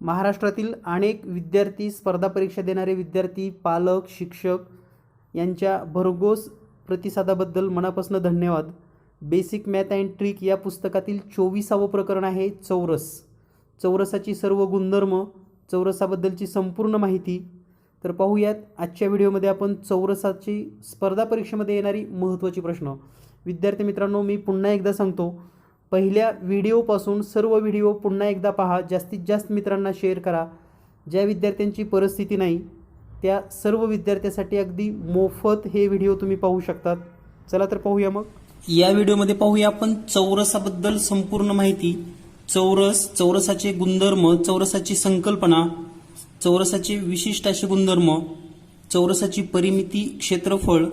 महाराष्ट्रातील अनेक विद्यार्थी, स्पर्धा परीक्षा देणारे विद्यार्थी, पालक, शिक्षक यांच्या भरघोस प्रतिसादाबद्दल मनापासून धन्यवाद. बेसिक मॅथ अँड ट्रिक या पुस्तकातील 24वे प्रकरण आहे चौरस. चौरसाची सर्व गुणधर्म, चौरसाबद्दलची संपूर्ण माहिती. तर पाहूयात आजच्या व्हिडिओमध्ये आपण चौरसाची स्पर्धा परीक्षेमध्ये येणारी महत्त्वाची प्रश्न. विद्यार्थी मित्रांनो, मी पुन्हा एकदा सांगतो, पहिल्या व्हिडिओपासून सर्व व्हिडिओ पुन्हा एकदा पहा, जास्तीत जास्त मित्रांना शेअर करा. ज्या विद्यार्थ्यांची परिस्थिती नाही त्या सर्व विद्यार्थ्यांसाठी अगदी मोफत हे व्हिडिओ तुम्ही पाहू शकतात. चला तर पाहूया. मग या व्हिडिओमध्ये पाहूया आपण चौरसाबद्दल संपूर्ण माहिती. चौरसाचे गुणधर्म, चौरसाची संकल्पना, चौरसाचे विशिष्ट असे गुणधर्म, चौरसाची परिमिती, क्षेत्रफळ,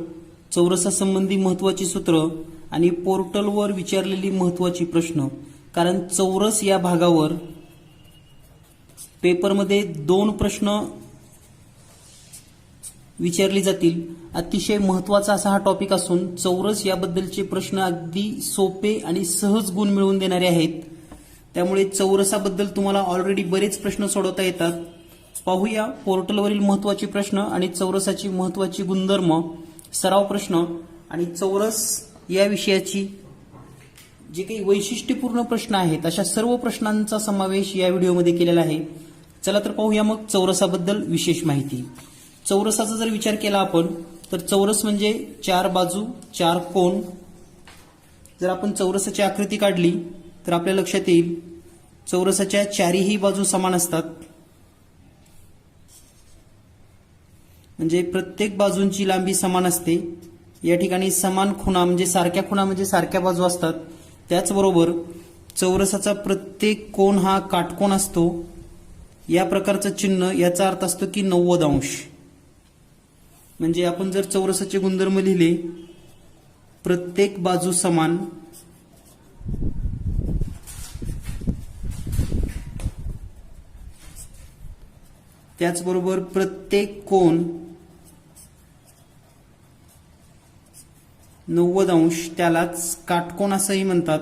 चौरसासंबंधी महत्त्वाची सूत्र आणि पोर्टलवर विचारलेली महत्त्वाची प्रश्न. कारण चौरस या भागावर पेपरमध्ये 2 प्रश्न विचारले जातील. अतिशय महत्त्वाचा असा हा टॉपिक असून चौरस याबद्दलचे प्रश्न अगदी सोपे आणि सहज गुण मिळवून देणारे आहेत. त्यामुळे चौरसाबद्दल तुम्हाला ऑलरेडी बरेच प्रश्न सोडवता येतात. पाहूया पोर्टलवरील महत्त्वाचे प्रश्न आणि चौरसाची महत्त्वाची गुणधर्म, सराव प्रश्न आणि चौरस या विषयाची जे काही वैशिष्ट्यपूर्ण प्रश्न आहेत अशा सर्व प्रश्नांचा समावेश या व्हिडिओमध्ये केलेला आहे. चला तर पाहूया मग चौरसाबद्दल विशेष माहिती. चौरसाचा जर विचार केला आपण तर चौरस म्हणजे 4 बाजू 4 कोन. जर आपण चौरसाची आकृती काढली तर आपल्या लक्षात येईल चौरसाच्या 4ही बाजू समान असतात. म्हणजे प्रत्येक बाजूंची लांबी समान असते. या ठिकाणी समान खुणा म्हणजे सारख्या खुणा म्हणजे सारख्या बाजू असतात. त्याचबरोबर चौरसाचा प्रत्येक कोन हा काटकोन असतो. या प्रकारचं चिन्ह याचा अर्थ असतो की 90 अंश. म्हणजे आपण जर चौरसाचे गुणधर्म लिहिले, प्रत्येक बाजू समान, त्याचबरोबर प्रत्येक कोन 90 अंश, त्यालाच काटकोन असंही म्हणतात.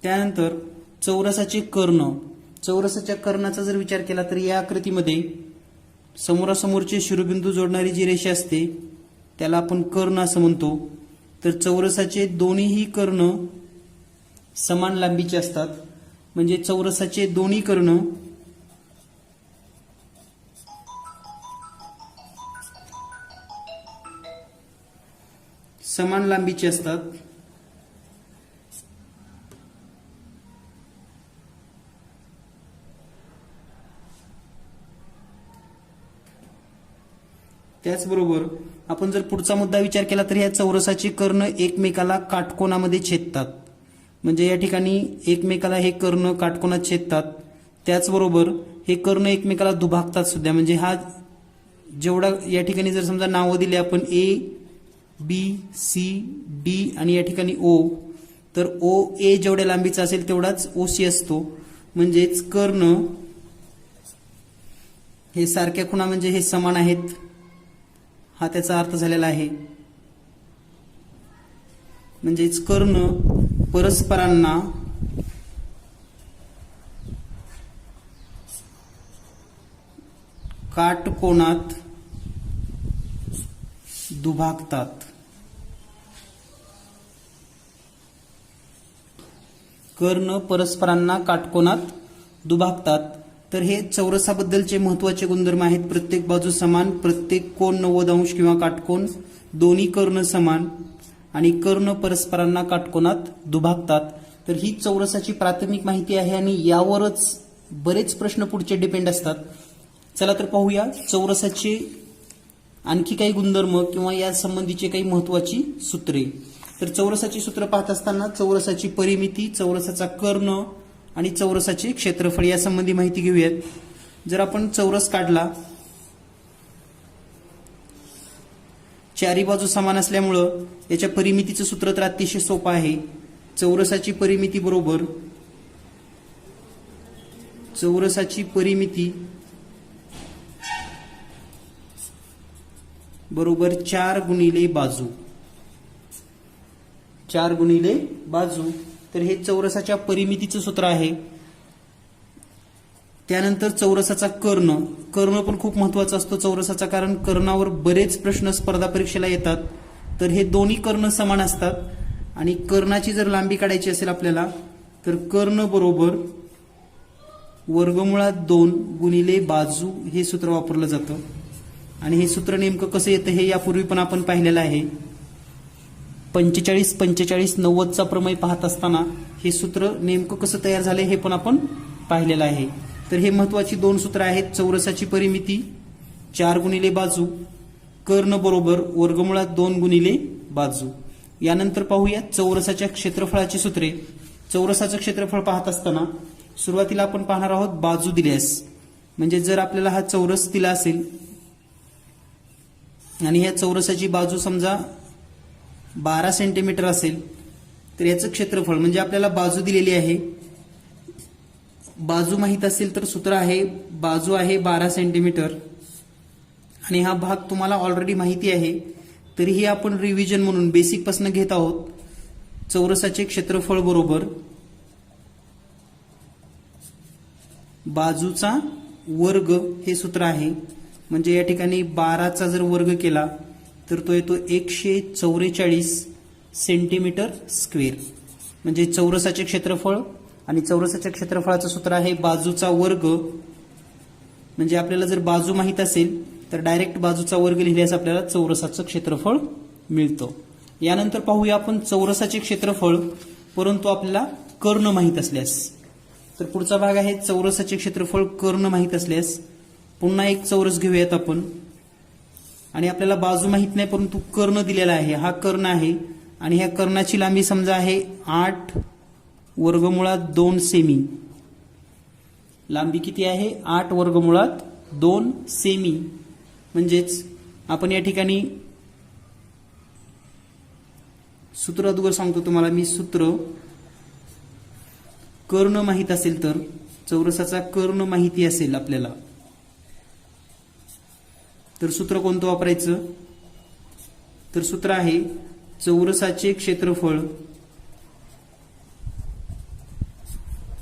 त्यानंतर चौरसाचे कर्ण. चौरसाच्या कर्णाचा जर विचार केला तर या आकृतीमध्ये समोरासमोरचे शिरोबिंदू जोडणारी जी रेषा असते त्याला आपण कर्ण असं म्हणतो. तर चौरसाचे दोन्हीही कर्ण समान लांबीचे असतात. म्हणजे चौरसाचे दोन्ही कर्ण समान लांबीचे असतात. त्याचबरोबर आपण जर पुढचा मुद्दा विचार केला तर या चौरसाचे कर्ण एकमेकाला काटकोनामध्ये छेदतात. म्हणजे या ठिकाणी एकमेकाला हे कर्ण काटकोनात छेदतात. त्याचबरोबर हे कर्ण एकमेकाला दुभागतात सुद्धा. म्हणजे हा जेवढा या ठिकाणी जर समजा नावं दिले आपण A, B, C, D आणि या ठिकाणी O, तर OA जेवढ्या लांबीचा असेल तेवढाच OC असतो. म्हणजेच कर्ण हे सारख्या खुणा म्हणजे हे समान आहेत, हा त्याचा अर्थ झालेला आहे. म्हणजेच कर्ण परस्परांना काटकोनात दुभागतात. कर्ण परस्परांना काटकोनात दुभागतात. तर हे चौरसाबद्दलचे महत्त्वाचे गुणधर्म आहेत. प्रत्येक बाजू समान, प्रत्येक कोन 90 अंश किंवा काटकोन, दोन्ही कर्ण समान आणि कर्ण परस्परांना काटकोनात दुभागतात. तर ही चौरसाची प्राथमिक माहिती आहे आणि यावरच बरेच प्रश्न पुढचे डिपेंड असतात. चला तर पाहूया चौरसाचे आणखी काही गुणधर्म किंवा या संबंधीचे काही महत्त्वाची सूत्रे. तर चौरसाची सूत्र पाहत असताना चौरसाची परिमिती, चौरसाचा कर्ण आणि चौरसाचे क्षेत्रफळ या संबंधी माहिती घेऊयात. जर आपण चौरस काढला, 4ही बाजू समान असल्यामुळं याच्या परिमितीचं सूत्र तर अतिशय सोपं आहे. चौरसाची परिमिती बरोबर चौरसाची परिमिती बरोबर 4 गुणिले बाजू. 4 गुणिले बाजू. तर हे चौरसाच्या परिमितीचं सूत्र आहे. त्यानंतर चौरसाचा कर्ण. कर्ण पण खूप महत्वाचा असतो चौरसाचा, कारण कर्णावर बरेच प्रश्न स्पर्धा परीक्षेला येतात. तर हे दोन्ही कर्ण समान असतात आणि कर्णाची जर लांबी काढायची असेल आपल्याला तर कर्ण बरोबर वर्गमुळात 2 गुणिले बाजू हे सूत्र वापरलं जातं. आणि हे सूत्र नेमकं कसं येतं हे यापूर्वी पण आपण पाहिलेलं आहे. 45 45 90चा प्रमेय पाहत असताना हे सूत्र नेमकं कसं तयार झाले हे पण आपण पाहिलेलं आहे. तर हे महत्वाची 2 सूत्र आहेत. चौरसाची परिमिती 4 गुणिले बाजू, कर्ण बरोबर वर्गमुळात 2 गुणिले बाजू. यानंतर पाहूया चौरसाच्या क्षेत्रफळाची सूत्रे. चौरसाचं क्षेत्रफळ पाहत असताना सुरुवातीला आपण पाहणार आहोत बाजू दिल्यास. म्हणजे जर आपल्याला हा चौरस दिला असेल आणि ह्या चौरसाची बाजू समजा 12 सेंटीमीटर असेल तर याचं क्षेत्रफळ म्हणजे आपल्याला बाजू दिलेली आहे. बाजू माहित असेल तर सूत्र आहे बाजू आहे 12 सेंटीमीटर आणि हा भाग तुम्हाला ऑलरेडी माहिती आहे. तरीही आपण रिव्हिजन म्हणून बेसिक पासून घेत आहोत. चौरसाचे क्षेत्रफळ बरोबर बाजूचा वर्ग हे सूत्र आहे. म्हणजे या ठिकाणी 12चा जर वर्ग केला तर तो येतो 144 सेंटीमीटर स्क्वेअर. म्हणजे चौरसाचे क्षेत्रफळ आणि चौरसाच्या क्षेत्रफळाचं सूत्र आहे बाजूचा वर्ग. म्हणजे आपल्याला जर बाजू माहित असेल तर डायरेक्ट बाजूचा वर्ग लिहिल्यास आपल्याला चौरसाचं क्षेत्रफळ मिळतं. यानंतर पाहूया आपण चौरसाचे क्षेत्रफळ परंतु आपल्याला कर्ण माहित असल्यास. तर पुढचा भाग आहे चौरसाचे क्षेत्रफळ कर्ण माहित असल्यास. पुन्हा एक चौरस घेऊयात आपण आणि आपल्याला बाजू माहित नाही परंतु कर्ण दिलेला आहे. हा कर्ण आहे आणि ह्या कर्णाची लांबी समजा आहे 8 वर्गमुळात 2 सेमी. लांबी किती आहे 8 वर्गमुळात 2 सेमी. म्हणजेच आपण या ठिकाणी सूत्र अगोदर सांगतो तुम्हाला मी. सूत्र कर्ण माहित असेल तर चौरसाचा कर्ण माहिती असेल आपल्याला तर सूत्र कोणतं वापरायचं. तर सूत्र आहे चौरसाचे क्षेत्रफळ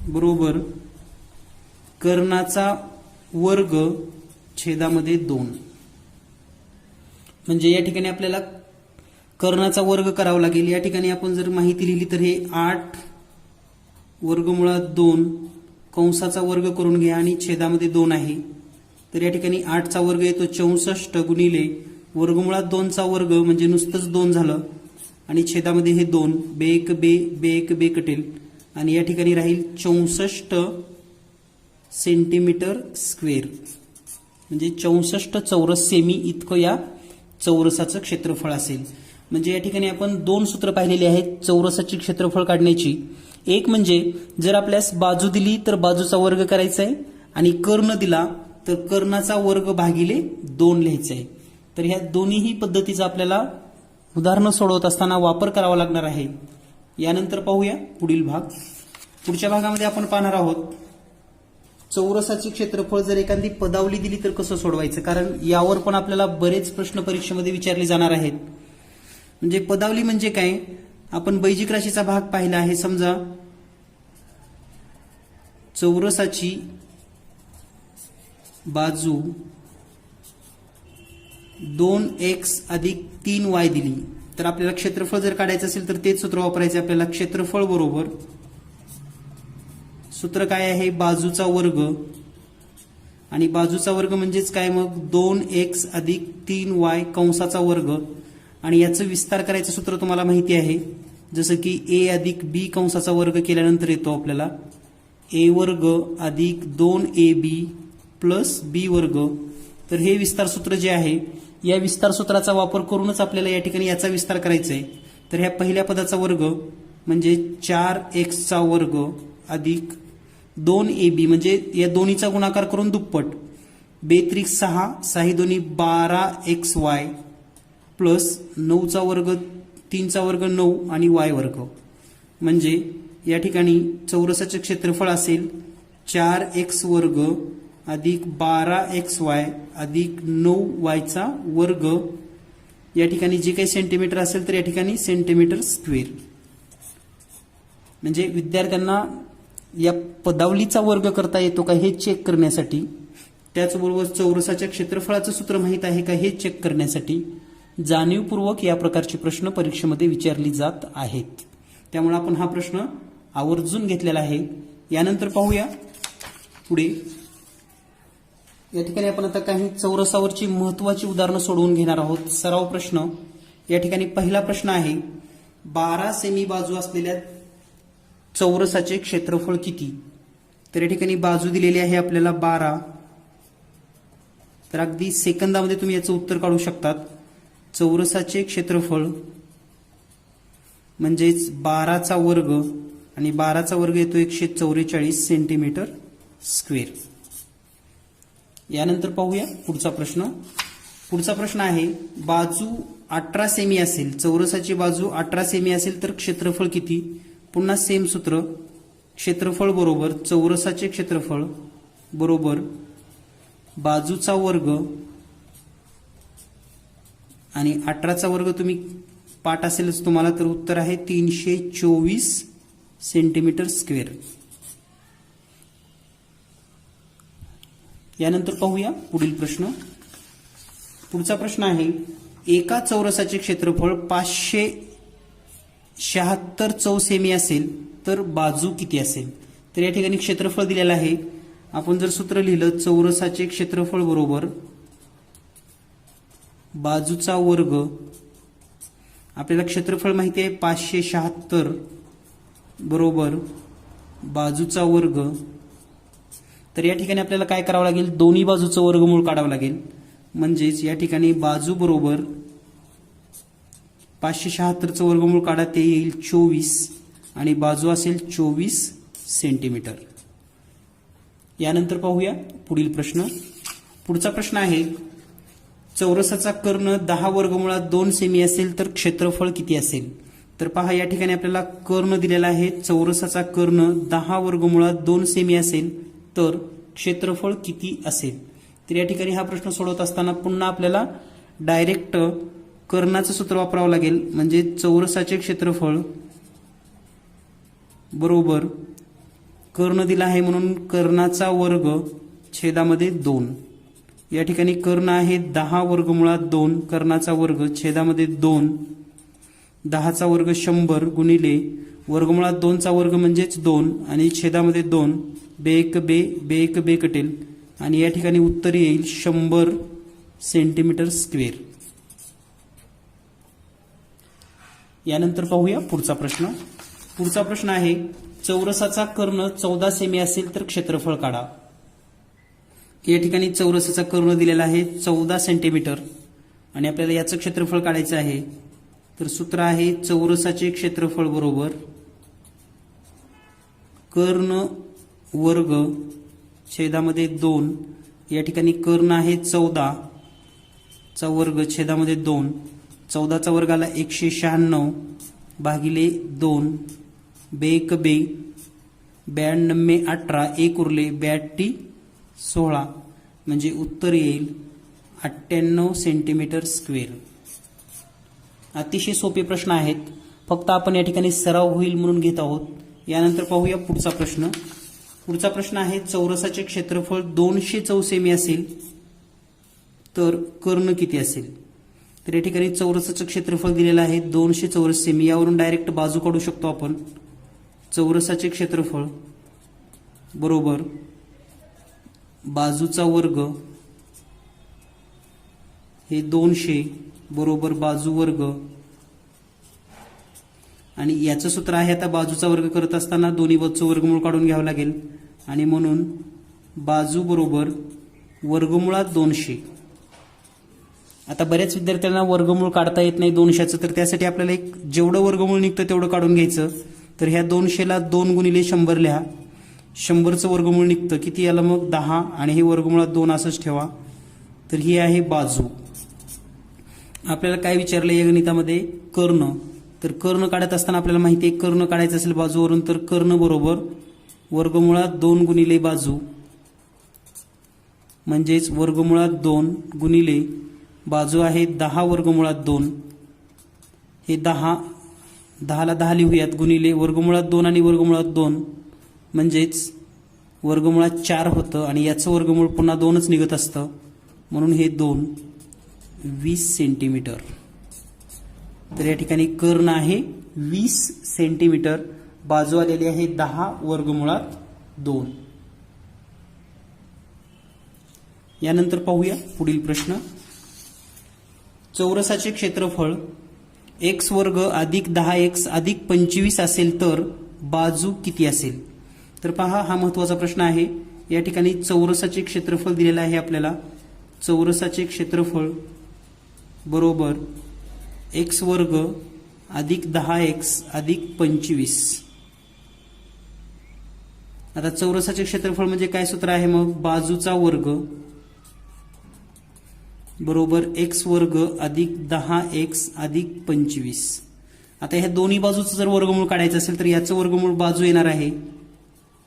बरोबर कर्णाचा वर्ग छेदामध्ये 2. म्हणजे या ठिकाणी आपल्याला कर्णाचा वर्ग करावा लागेल. या ठिकाणी आपण जर माहिती लिहिली तर हे 8 वर्गमुळात 2 कंसाचा वर्ग करून घ्या आणि छेदामध्ये 2 आहे. तर या ठिकाणी 8चा वर्ग येतो 64 गुणिले वर्गमुळात 2चा वर्ग म्हणजे नुसतंच 2 झालं आणि छेदामध्ये हे 2 बे कटेल आणि या ठिकाणी राहील 64 सेंटीमीटर स्क्वेअर. म्हणजे 64 चौरस सेमी इतकं या चौरसाचं क्षेत्रफळ असेल. म्हणजे या ठिकाणी आपण 2 सूत्र पाहिलेली आहेत चौरसाचे क्षेत्रफळ काढण्याची. एक म्हणजे जर आपल्यास बाजू दिली तर बाजूचा वर्ग करायचा आहे आणि कर्ण दिला तर कर्णाचा वर्ग भागिले 2 लिहायचा आहे. तर ह्या दोन्हीही पद्धतीचा आपल्याला उदाहरणं सोडवत असताना वापर करावा लागणार आहे. यानंतर पाहूया पुढील भाग. पुढच्या भागामध्ये आपण पाहणार आहोत चौरसाचे क्षेत्रफळ जर एखादी पदावली दिली तर कसं सोडवायचं. कारण यावर पण आपल्याला बरेच प्रश्न परीक्षेमध्ये विचारले जाणार आहेत. म्हणजे पदावली म्हणजे काय. आपण बैजिक राशीचा भाग पाहिला आहे. समजा चौरसाची बाजू 2x अधिक 3y दिली तर आपल्याला क्षेत्रफळ जर काढायचं असेल तर तेच सूत्र वापरायचे आपल्याला. क्षेत्रफळ बरोबर सूत्र काय आहे बाजूचा वर्ग आणि बाजूचा वर्ग म्हणजेच काय मग 2x अधिक 3y कंसाचा वर्ग आणि याचं विस्तार करायचं सूत्र तुम्हाला माहिती आहे. जसं की a अधिक b कंसाचा वर्ग केल्यानंतर येतो आपल्याला a वर्ग अधिक 2ab प्लस b वर्ग. तर हे विस्तार सूत्र जे आहे या विस्तार सूत्राचा वापर करूनच आपल्याला या ठिकाणी याचा विस्तार करायचा आहे. तर ह्या पहिल्या पदाचा वर्ग म्हणजे 4x चा वर्ग अधिक 2ab म्हणजे या दोन्हीचा गुणाकार करून दुप्पट 2 6 6 दोन्ही 12xy प्लस 9चा वर्ग 3चा वर्ग 9 आणि y वर्ग. म्हणजे या ठिकाणी चौरसाचे क्षेत्रफळ असेल 4x वर्ग अधिक 12xy अधिक 9y चा वर्ग. या ठिकाणी जे काही सेंटीमीटर असेल तर या ठिकाणी सेंटीमीटर स्क्वेअर. म्हणजे विद्यार्थ्यांना या पदावलीचा वर्ग करता येतो का हे चेक करण्यासाठी, त्याचबरोबर चौरसाच्या क्षेत्रफळाचं सूत्र माहीत आहे का हे चेक करण्यासाठी जाणीवपूर्वक या प्रकारचे प्रश्न परीक्षेमध्ये विचारले जात आहेत. त्यामुळे आपण हा प्रश्न आवर्जून घेतलेला आहे. यानंतर पाहूया पुढे. या ठिकाणी आपण आता काही चौरसावरची महत्त्वाची उदाहरणं सोडवून घेणार आहोत. सराव प्रश्न. या ठिकाणी पहिला प्रश्न आहे, 12 सेमी बाजू असलेल्या चौरसाचे क्षेत्रफळ किती? तर या ठिकाणी बाजू दिलेली आहे आपल्याला 12. तर अगदी सेकंदामध्ये तुम्ही याचं उत्तर काढू शकतात. चौरसाचे क्षेत्रफळ म्हणजेच 12चा वर्ग आणि 12चा वर्ग येतो 144 सेंटीमीटर स्क्वेअर. यानंतर पाहूया पुढचा प्रश्न. पुढचा प्रश्न आहे, बाजू 18 सेमी असेल, चौरसाची बाजू 18 सेमी असेल तर क्षेत्रफळ किती? पुन्हा सेम सूत्र, क्षेत्रफळ बरोबर चौरसाचे क्षेत्रफळ बरोबर बाजूचा वर्ग आणि 18चा वर्ग तुम्ही पाठ असेलच तुम्हाला, तर उत्तर आहे 324 सेंटीमीटर स्क्वेअर. यानंतर पाहूया पुढील प्रश्न. पुढचा प्रश्न आहे, एका चौरसाचे क्षेत्रफळ 576 चौसेमी असेल तर बाजू किती असेल? तर या ठिकाणी क्षेत्रफळ दिलेलं आहे. आपण जर सूत्र लिहिलं, चौरसाचे क्षेत्रफळ बरोबर बाजूचा वर्ग, आपल्याला क्षेत्रफळ माहिती आहे 576 बरोबर बाजूचा वर्ग. तर या ठिकाणी आपल्याला काय करावं लागेल, दोन्ही बाजूचं वर्गमूळ काढावं लागेल. म्हणजेच या ठिकाणी बाजू बरोबर 576चं वर्गमूळ काढा, ते येईल 24 आणि बाजू असेल 24 सेंटीमीटर. यानंतर पाहूया पुढील प्रश्न. पुढचा प्रश्न आहे, चौरसाचा कर्ण 10 वर्गमुळात 2 सेमी असेल तर क्षेत्रफळ किती असेल? तर पहा, या ठिकाणी आपल्याला कर्ण दिलेला आहे. चौरसाचा कर्ण 10 वर्गमुळात 2 सेमी असेल तर क्षेत्रफळ किती असेल? तर या ठिकाणी हा प्रश्न सोडवत असताना पुन्हा आपल्याला डायरेक्ट कर्णाचं सूत्र वापरावं लागेल. म्हणजे चौरसाचे क्षेत्रफळ बरोबर कर्ण दिला आहे म्हणून कर्णाचा वर्ग छेदामध्ये 2. या ठिकाणी कर्ण आहे 10 वर्गमुळात 2, कर्णाचा वर्ग छेदामध्ये 2. 10चा वर्ग 100 गुणिले वर्गमुळात 2चा वर्ग म्हणजेच 2 आणि छेदामध्ये 2. बे एक बे कटेल आणि या ठिकाणी उत्तर येईल 100 सेंटीमीटर स्क्वेअर. यानंतर पाहूया पुढचा प्रश्न. पुढचा प्रश्न आहे, चौरसाचा कर्ण 14 सेमी असेल तर क्षेत्रफळ काढा. या ठिकाणी चौरसाचा कर्ण दिलेला आहे 14 सेंटीमीटर आणि आपल्याला याचं क्षेत्रफळ काढायचं आहे. तर सूत्र आहे, चौरसाचे क्षेत्रफळ बरोबर कर्ण वर्ग छेदामध्ये 2. या ठिकाणी कर्ण आहे 14 चा वर्ग छेदामध्ये 2. 14चा वर्ग आला 196 भागिले 2. बे एक बे 92 18 एक उरले 82 16 म्हणजे उत्तर येईल 98 सेंटीमीटर स्क्वेअर. अतिशय सोपे प्रश्न आहेत, फक्त आपण या ठिकाणी सराव होईल म्हणून घेत आहोत. यानंतर पाहूया पुढचा प्रश्न. पुढचा प्रश्न आहे, चौरसाचे क्षेत्रफळ 200 चौसेमी असेल तर कर्ण किती असेल? तर या ठिकाणी चौरसाचं क्षेत्रफळ दिलेलं आहे 200 चौरस सेमी. यावरून डायरेक्ट बाजू काढू शकतो आपण. चौरसाचे क्षेत्रफळ बरोबर बाजूचा वर्ग हे 200 बरोबर बाजू वर्ग आणि याचं सूत्र आहे, आता बाजूचा वर्ग करत असताना दोन्ही बाजूचं वर्गमूळ काढून घ्यावं लागेल आणि म्हणून बाजू बरोबर वर्गमुळात 200. आता बऱ्याच विद्यार्थ्यांना वर्गमूळ काढता येत नाही 200चं, तर त्यासाठी आपल्याला एक जेवढं वर्गमूळ निघतं तेवढं काढून घ्यायचं. तर ह्या 200ला 2 गुणिले 100 लिहा. 100चं वर्गमूळ निघतं किती आलं मग 10 आणि हे वर्गमुळात 2 असंच ठेवा. तर ही आहे बाजू. आपल्याला काय विचारलं या गणितामध्ये? कर्ण. तर कर्ण काढत असताना आपल्याला माहिती आहे कर्ण काढायचं असेल बाजूवरून तर कर्ण बरोबर वर्गमुळात 2 गुणिले बाजू म्हणजेच वर्गमुळात 2 गुणिले बाजू आहे 10 वर्गमुळात 2. हे 10 10ला 10 लिहूयात गुणिले वर्गमुळात 2 आणि वर्गमुळात 2 म्हणजेच वर्गमुळात 4 होतं आणि याचं वर्गमूळ पुन्हा 2च निघत असतं म्हणून हे 2 20 सेंटीमीटर. तर या ठिकाणी कर्ण आहे 20 सेंटीमीटर, बाजू आलेली आहे 10 वर्गमुळात 2. यानंतर पाहूया पुढील प्रश्न. चौरसाचे क्षेत्रफळ x वर्ग अधिक 10x अधिक 25 असेल तर बाजू किती असेल? तर पहा, हा महत्त्वाचा प्रश्न आहे. या ठिकाणी चौरसाचे क्षेत्रफळ दिलेलं आहे आपल्याला. चौरसाचे क्षेत्रफळ बरोबर x वर्ग अधिक 10x अधिक 25. आता चौरसाचे क्षेत्रफळ म्हणजे काय सूत्र आहे मग? बाजूचा वर्ग बरोबर x वर्ग अधिक 10x अधिक 25. आता ह्या दोन्ही बाजूचं जर वर्गमूळ काढायचं असेल तर याचं वर्गमूळ बाजू येणार आहे,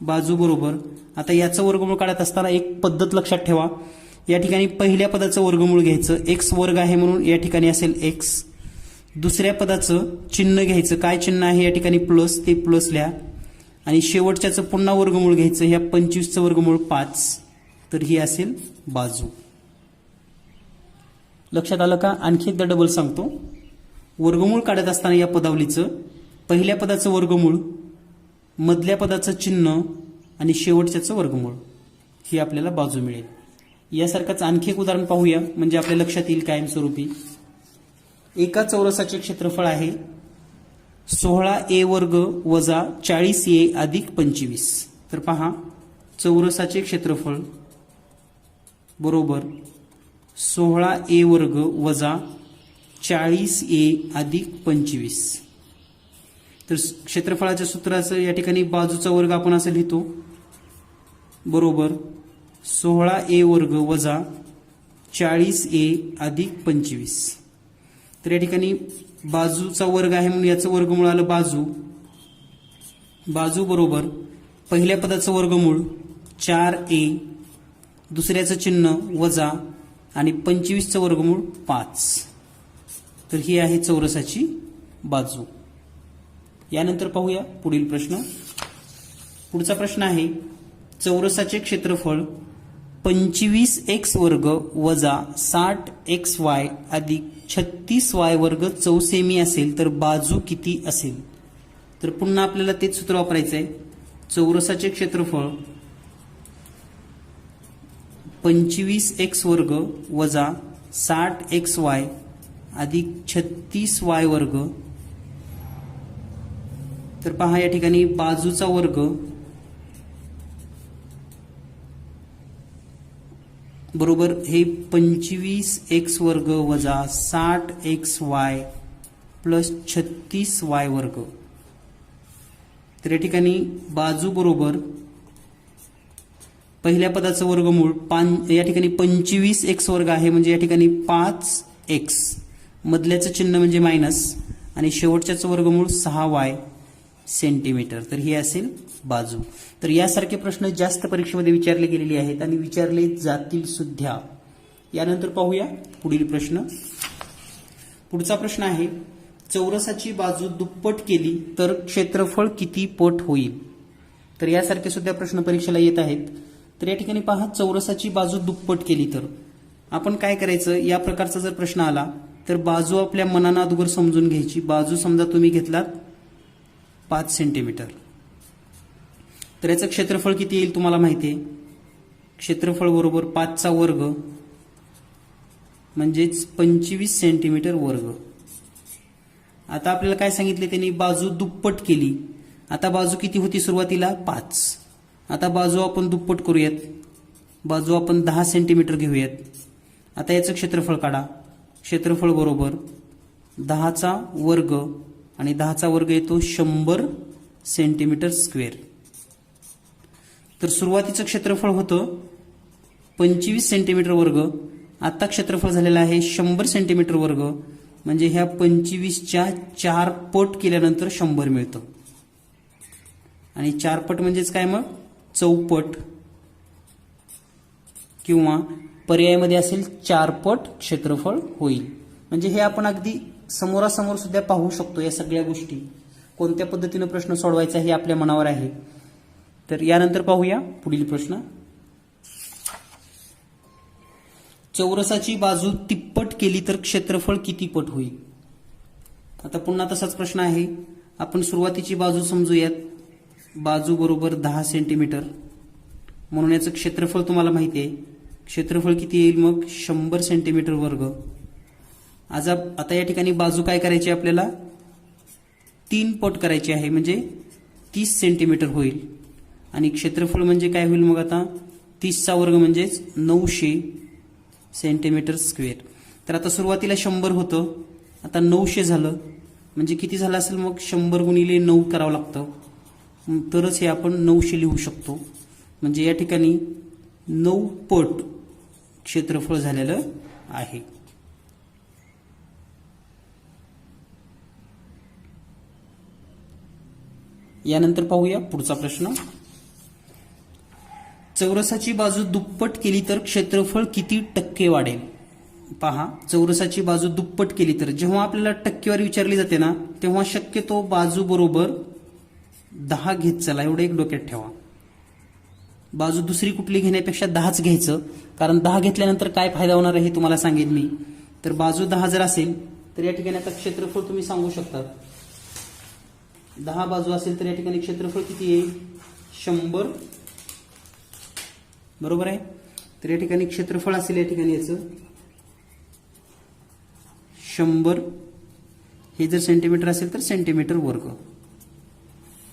बाजू बरोबर. आता याचं वर्गमूळ काढत असताना एक पद्धत लक्षात ठेवा. या ठिकाणी पहिल्या पदाचं वर्गमूळ घ्यायचं, x वर्ग आहे म्हणून या ठिकाणी असेल x. दुसऱ्या पदाचं चिन्ह घ्यायचं, काय चिन्ह आहे या ठिकाणी प्लस, ते प्लस लिहा. आणि शेवटच्याचं पुन्हा वर्गमूळ घ्यायचं, ह्या 25चं वर्गमूळ 5. तर ही असेल बाजू. लक्षात आलं का? आणखी एकदा डबल सांगतो. वर्गमूळ काढत असताना या पदावलीचं पहिल्या पदाचं वर्गमूळ, मधल्या पदाचं चिन्ह आणि शेवटच्याचं वर्गमूळ, ही आपल्याला बाजू मिळेल. यासारखंच आणखी एक उदाहरण पाहूया म्हणजे आपल्या लक्षात येईल कायमस्वरूपी. एका चौरसाचे क्षेत्रफळ आहे 16a वर्ग वजा 40a अधिक 25. तर पहा, चौरसाचे क्षेत्रफळ बरोबर 16a वर्ग वजा 40a अधिक 25. तर क्षेत्रफळाच्या सूत्राचं या ठिकाणी बाजूचा वर्ग आपण असं लिहितो बरोबर 16a वर्ग वजा 40a अधिक 25. तर या ठिकाणी बाजूचा वर्ग आहे म्हणून याचं वर्गमूळ आलं बाजू. बाजू बरोबर पहिल्या पदाचं वर्गमूळ 4a, दुसऱ्याचं चिन्ह वजा आणि 25चं वर्गमूळ 5. तर ही आहे चौरसाची बाजू. यानंतर पाहूया पुढील प्रश्न. पुढचा प्रश्न आहे चौरसाचे क्षेत्रफळ 25x वर्ग वजा 60xy अधिक 36y वर्ग चौसेमी असेल तर बाजू किती असेल? तर पुन्हा आपल्याला तेच सूत्र वापरायचं आहे. चौरसाचे क्षेत्रफळ 25x वर्ग वजा 60xy अधिक 36y वर्ग. तर पहा, या ठिकाणी बाजूचा वर्ग बरोबर हे 25x वर्ग वजा 60xy प्लस 36y वर्ग. तर या ठिकाणी बाजू बरोबर पहिल्या पदाचं वर्गमूळ या ठिकाणी 25x वर्ग आहे म्हणजे या ठिकाणी 5x, मधल्याचं चिन्ह म्हणजे मायनस आणि शेवटच्याचं वर्गमूळ 6y सेंटीमीटर. तर ही असेल बाजू. तर यासारखे प्रश्न जास्त परीक्षेमध्ये विचारले गेलेले आहेत आणि विचारले जातील सुद्धा. यानंतर पाहूया पुढील प्रश्न. पुढचा प्रश्न आहे चौरसाची बाजू दुप्पट केली तर क्षेत्रफळ किती पट होईल? तर यासारखे सुद्धा प्रश्न परीक्षेला येत आहेत. तर या ठिकाणी पहा, चौरसाची बाजू दुप्पट केली तर आपण काय करायचं? या प्रकारचा जर प्रश्न आला तर बाजू आपल्या मनानं अगोदर समजून घ्यायची. बाजू समजा तुम्ही घेतलात 5 सेंटीमीटर, तर याचं क्षेत्रफळ किती येईल तुम्हाला माहिती आहे. क्षेत्रफळ बरोबर 5चा वर्ग म्हणजेच 25 सेंटीमीटर वर्ग. आता आपल्याला काय सांगितले त्यांनी? बाजू दुप्पट केली. आता बाजू किती होती सुरुवातीला? 5. आता बाजू आपण दुप्पट करूयात. बाजू आपण 10 सेंटीमीटर घेऊयात. आता याचं क्षेत्रफळ काढा. क्षेत्रफळ बरोबर 10चा वर्ग आणि 10चा वर्ग येतो 100 सेंटीमीटर स्क्वेअर. तर सुरुवातीचं क्षेत्रफळ होतं 25 सेंटीमीटर वर्ग. आता क्षेत्रफळ झालेलं आहे 100 सेंटीमीटर वर्ग. म्हणजे ह्या 25च्या 4 पट केल्यानंतर 100 मिळतं. आणि 4 पट म्हणजेच काय मग? चौपट, किंवा पर्यायामध्ये असेल 4 पट क्षेत्रफळ होईल. म्हणजे हे आपण अगदी समोरासमोर सुद्धा पाहू शकतो या सगळ्या गोष्टी. कोणत्या पद्धतीने प्रश्न सोडवायचा हे आपल्या मनावर आहे. तर यानंतर पाहूया पुढील प्रश्न. चौरसाची बाजू तिप्पट केली तर क्षेत्रफळ किती पट होईल? आता पुन्हा तसाच प्रश्न आहे. आपण सुरुवातीची बाजू समजूयात. बाजू बरोबर 10 सेंटीमीटर, म्हणून याचं क्षेत्रफळ तुम्हाला माहिती आहे. क्षेत्रफळ किती येईल मग? 100 सेंटीमीटर वर्ग. आता या ठिकाणी बाजू काय करायची आपल्याला? 3 पट करायची आहे, म्हणजे 30 सेंटीमीटर होईल. आणि क्षेत्रफळ म्हणजे काय होईल मग? आता 30चा वर्ग म्हणजेच 900 सेंटीमीटर स्क्वेअर. तर आता सुरुवातीला 100 होतं, आता 900 झालं, म्हणजे किती झालं असेल मग? 100 गुणिले 9 करावं लागतं, तरच हे आपण 900 लिहू शकतो. म्हणजे या ठिकाणी 9 पट क्षेत्रफळ झालेलं आहे. यानंतर पाहूया पुढचा प्रश्न. चौरसाची बाजू दुप्पट केली तर क्षेत्रफळ किती टक्के वाढेल? पहा, चौरसाची बाजू दुप्पट केली तर, जेव्हा आपल्याला टक्केवारी विचारली जाते ना, तेव्हा शक्यतो बाजू बरोबर 10 घेत चला, एवढं एक डोक्यात ठेवा. बाजू दुसरी कुठली घेण्यापेक्षा 10च घ्यायचं, कारण 10 घेतल्यानंतर काय फायदा होणार आहे हे तुम्हाला सांगेन मी. तर बाजू 10 जर असेल तर या ठिकाणी आता क्षेत्रफळ तुम्ही सांगू शकता. 10 बाजू असेल तर या ठिकाणी क्षेत्रफळ किती येईल? 100. बरोबर आहे. तर या ठिकाणी क्षेत्रफळ असेल या ठिकाणी याचं 100. हे जर सेंटीमीटर असेल तर सेंटीमीटर वर्ग.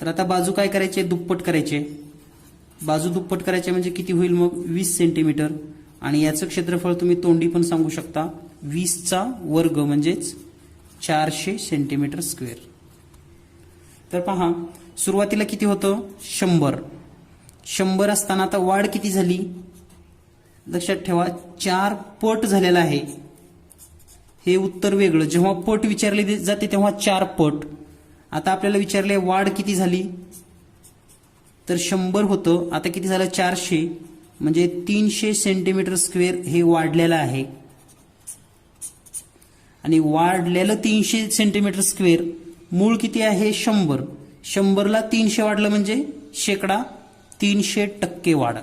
तर आता बाजू काय करायची? दुप्पट करायची. बाजू दुप्पट करायची म्हणजे किती होईल मग? 20 सेंटीमीटर. आणि याचं क्षेत्रफळ तुम्ही तोंडी पण सांगू शकता, 20चा वर्ग म्हणजेच 400 सेंटीमीटर स्क्वेअर. तर पहा, सुरुवातीला किती होतं? 100. 100 असताना आता वाढ किती झाली? लक्षात ठेवा, 4 पट झालेला आहे. हे उत्तर वेगळं. जेव्हा पट विचारली जाते तेव्हा 4 पट. आता आपल्याला विचारले वाढ किती झाली? तर 100 होतं, आता किती झालं? 400, म्हणजे 300 सेंटीमीटर स्क्वेअर हे वाढलेलं आहे. आणि वाढलेलं 300 सेंटीमीटर स्क्वेअर, मूळ किती आहे? 100. 100ला 300 वाढलं म्हणजे शेकडा 300% वाढ.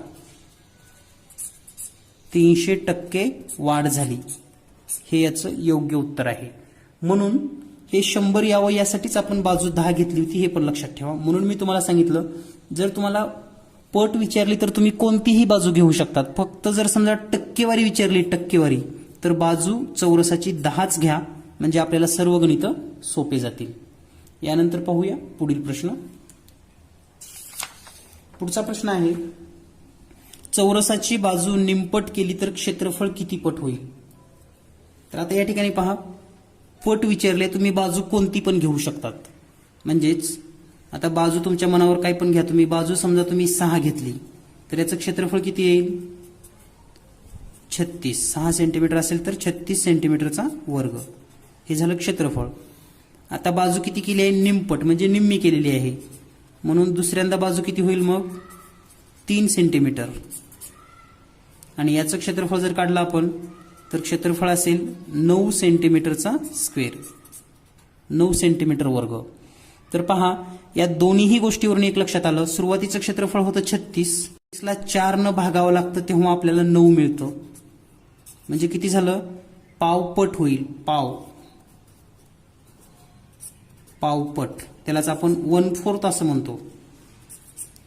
300% वाढ झाली. हे याचं योग्य उत्तर आहे. म्हणून हे 100 यावं यासाठीच आपण बाजू 10 घेतली होती, हे पण लक्षात ठेवा. म्हणून मी तुम्हाला सांगितलं, जर तुम्हाला पट विचारली तर तुम्ही कोणतीही बाजू घेऊ शकतात. फक्त जर समजा टक्केवारी विचारली, टक्केवारी, तर बाजू चौरसाची 10च घ्या, म्हणजे आपल्याला सर्व गणितं सोपे जातील. यानंतर पाहूया पुढील प्रश्न. पुढचा प्रश्न आहे, चौरसाची बाजू निमपट केली तर क्षेत्रफळ किती पट होईल? तर आता या ठिकाणी पहा, पट विचारले, तुम्ही बाजू कोणती पण घेऊ शकतात. म्हणजेच आता बाजू तुमच्या मनावर काय पण घ्या तुम्ही. बाजू समजा तुम्ही 6 घेतली तर याचं क्षेत्रफळ किती येईल? 36. 6 सेंटीमीटर असेल तर 36 सेंटीमीटरचा वर्ग. हे झालं क्षेत्रफळ. आता बाजू किती केली आहे? निमपट, म्हणजे निम्मी केलेली आहे. म्हणून दुसऱ्यांदा बाजू किती होईल मग? 3 सेंटीमीटर. आणि याचं क्षेत्रफळ जर काढलं आपण तर क्षेत्रफळ असेल 9 सेंटीमीटरचा स्क्वेअर, 9 सेंटीमीटर वर्ग. तर पहा, या दोन्ही गोष्टीवरून एक लक्षात आलं, सुरुवातीचं क्षेत्रफळ होतं 36 ला 4 न भागावं लागतं तेव्हा आपल्याला 9 मिळतं. म्हणजे किती झालं? पावपट होईल. पावपट. त्यालाच आपण 1/4 असं म्हणतो.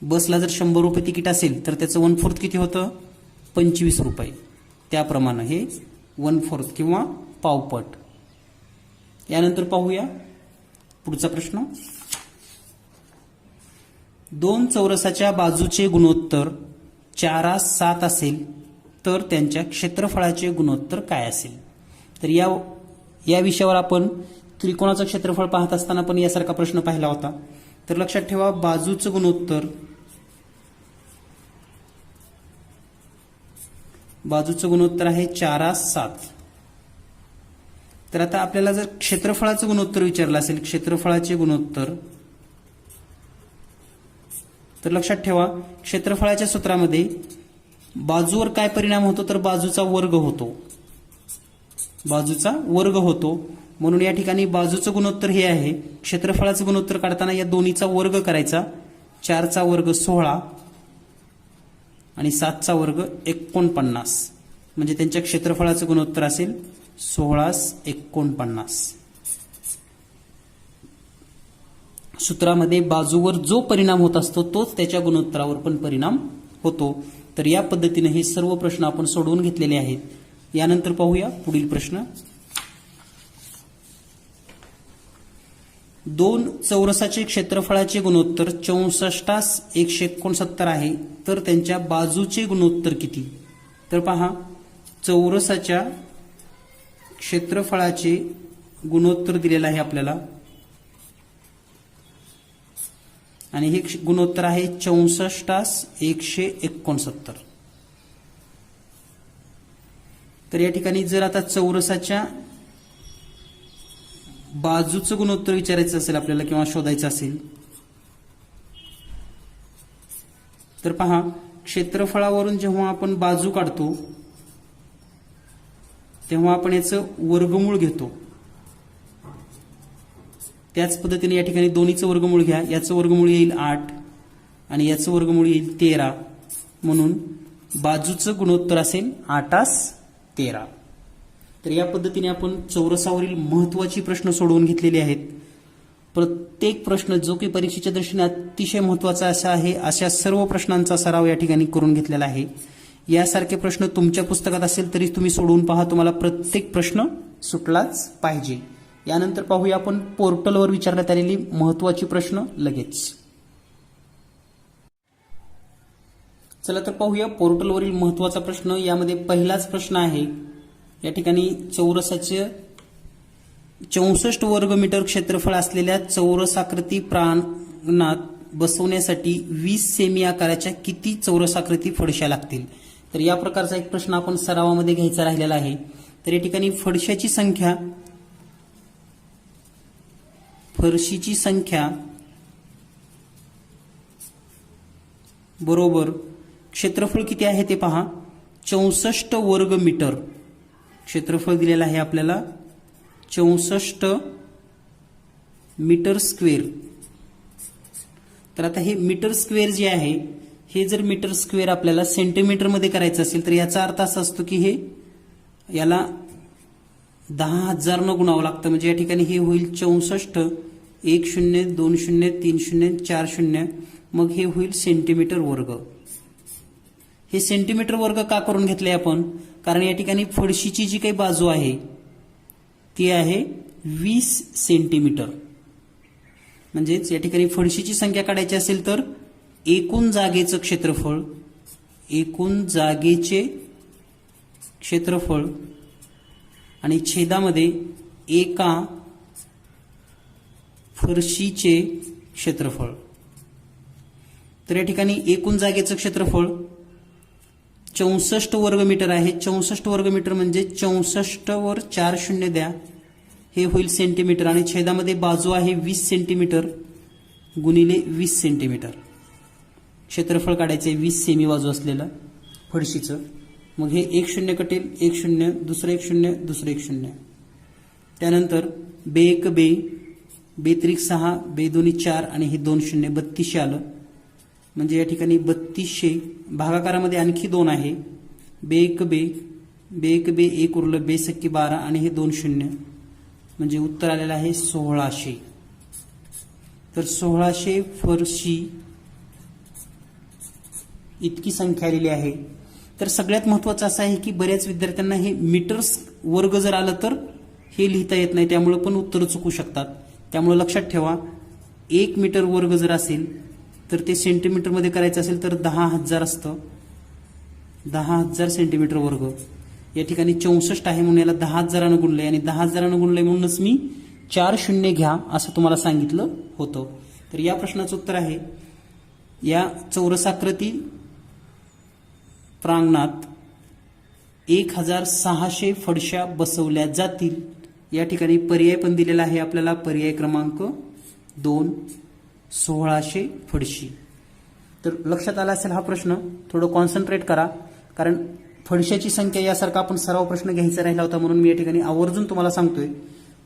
बसला जर 100 रुपये तिकीट असेल तर त्याचं 1/4 किती होतं? 25 रुपये. त्याप्रमाणे हे 1/4 किंवा पावपट. यानंतर पाहूया पुढचा प्रश्न. 2 चौरसाच्या बाजूचे गुणोत्तर 4:7 असेल तर त्यांच्या क्षेत्रफळाचे गुणोत्तर काय असेल? तर या विषयावर आपण त्रिकोणाचं क्षेत्रफळ पाहत असताना पण यासारखा प्रश्न पाहिला होता. तर लक्षात ठेवा, बाजूचं गुणोत्तर आहे 4:7. तर आता आपल्याला जर क्षेत्रफळाचं गुणोत्तर विचारलं असेल, क्षेत्रफळाचे गुणोत्तर, तर लक्षात ठेवा, क्षेत्रफळाच्या सूत्रामध्ये बाजूवर काय परिणाम होतो? तर बाजूचा वर्ग होतो. म्हणून या ठिकाणी बाजूचं गुणोत्तर हे आहे. क्षेत्रफळाचं गुणोत्तर काढताना या दोन्हीचा वर्ग करायचा. 4चा वर्ग 16 आणि 7चा वर्ग 49, म्हणजे त्यांच्या क्षेत्रफळाचं गुणोत्तर असेल 16:49. सूत्रामध्ये बाजूवर जो परिणाम होत असतो तोच त्याच्या गुणोत्तरावर पण परिणाम होतो. तर या पद्धतीने हे सर्व प्रश्न आपण सोडवून घेतलेले आहेत. यानंतर पाहूया पुढील प्रश्न. 2 चौरसाचे क्षेत्रफळाचे गुणोत्तर 64:169 आहे, तर त्यांच्या बाजूचे गुणोत्तर किती? तर पहा, चौरसाच्या क्षेत्रफळाचे गुणोत्तर दिलेलं आहे आपल्याला आणि हे गुणोत्तर आहे 64:169. तर या ठिकाणी जर आता चौरसाच्या बाजूचं गुणोत्तर विचारायचं असेल आपल्याला किंवा शोधायचं असेल तर पहा, क्षेत्रफळावरून जेव्हा आपण बाजू काढतो तेव्हा आपण याचं वर्गमूळ घेतो. त्याच पद्धतीने या ठिकाणी दोन्हीचं वर्गमूळ घ्या. याचं वर्गमूळ येईल 8 आणि याचं वर्गमूळ येईल 13, म्हणून बाजूचं गुणोत्तर असेल 8:13. तर या पद्धतीने आपण चौरसावरील महत्त्वाची प्रश्न सोडवून घेतलेले आहेत. प्रत्येक प्रश्न जो की परीक्षेच्या दृष्टीने अतिशय महत्त्वाचा असा आहे, अशा सर्व प्रश्नांचा सराव या ठिकाणी करून घेतलेला आहे. यासारखे प्रश्न तुमच्या पुस्तकात असेल तरी तुम्ही सोडवून पहा, तुम्हाला प्रत्येक प्रश्न सुटलाच पाहिजे. यानंतर पाहूया आपण पोर्टलवर विचारण्यात आलेली महत्त्वाची प्रश्न लगेच. चला तर पाहूया पोर्टलवरील महत्त्वाचा प्रश्न. यामध्ये पहिलाच प्रश्न आहे. या ठिकाणी चौरसाचे 64 वर्ग मीटर क्षेत्रफळ असलेल्या चौरसाकृती प्रांगणात बसवण्यासाठी 20 सेमी आकाराच्या किती चौरसाकृती फडश्या लागतील? तर या प्रकारचा एक प्रश्न आपण सरावामध्ये घ्यायचा राहिलेला आहे. तर या ठिकाणी फरशीची संख्या बरोबर क्षेत्रफळ किती आहे ते पहा. 64 वर्ग मीटर क्षेत्रफळ दिलेलं आहे आपल्याला 64 मीटर स्क्वेअर. तर आता हे मीटर स्क्वेअर जे आहे हे जर मीटर स्क्वेअर आपल्याला सेंटीमीटर मध्ये करायचं असेल तर याचा अर्थ असा असतो की हे याला 10,000 न गुणावं लागतं. म्हणजे या ठिकाणी हे होईल 64 1 0 2 0 3 0 4 0, मग हे होईल सेंटीमीटर वर्ग. हे सेंटीमीटर वर्ग का करून घेतले आपण? कारण या ठिकाणी फडशीची जी काही बाजू आहे ती आहे 20 सेंटीमीटर. म्हणजेच या ठिकाणी फडशीची संख्या काढायची असेल तर एकूण जागेचे क्षेत्रफळ आणि छेदामध्ये एका फरशीचे क्षेत्रफळ. तर या ठिकाणी एकूण जागेचं क्षेत्रफळ 64 वर्ग मीटर आहे. 64 वर्ग मीटर म्हणजे 64 वर 4 शून्य द्या, हे होईल सेंटीमीटर आणि छेदामध्ये बाजू आहे 20 सेंटीमीटर गुणिले 20 सेंटीमीटर. क्षेत्रफळ काढायचे 20 सेमी बाजू असलेलं फडशीचं. मग हे 1 0 कटेल, 1 0, दुसरं 1 0, दुसरं 1 0. त्यानंतर बे 1 बे, बे 3 6, बे 2 4 आणि हे 2 0 3200 आलं. म्हणजे या ठिकाणी 3200 भागाकारामध्ये आणखी 2 आहे. बे 1 बे, बे 1 बे 1 उरलं, बे 6 12 आणि हे 2 0, म्हणजे उत्तर आलेलं आहे 1600. तर 1600 फरशी इतकी संख्या आलेली आहे. तर सगळ्यात महत्त्वाचं असं आहे की बऱ्याच विद्यार्थ्यांना हे मीटर्स वर्ग जर आलं तर हे लिहिता येत नाही, त्यामुळे पण उत्तर चुकू शकतात. त्यामुळे लक्षात ठेवा, 1 मीटर वर्ग जर असेल तर ते सेंटीमीटरमध्ये करायचं असेल तर 10,000 असतं. 10,000 सेंटीमीटर वर्ग. या ठिकाणी 64 आहे म्हणून याला 10,000 गुणलंय आणि 10,000 गुणलंय म्हणूनच मी 4 शून्य घ्या असं तुम्हाला सांगितलं होतं. तर या प्रश्नाचं उत्तर आहे, या चौरसाकृती प्रांगणात 1600 फडश्या बसवल्या जातील. या ठिकाणी पर्याय पण दिलेला आहे आपल्याला. पर्याय क्रमांक 2 1600 फडशी. तर लक्षात आला असेल हा प्रश्न. थोडं कॉन्सन्ट्रेट करा, कारण फडश्याची संख्या यासारखा आपण सराव प्रश्न घ्यायचा राहिला होता म्हणून मी या ठिकाणी आवर्जून तुम्हाला सांगतोय.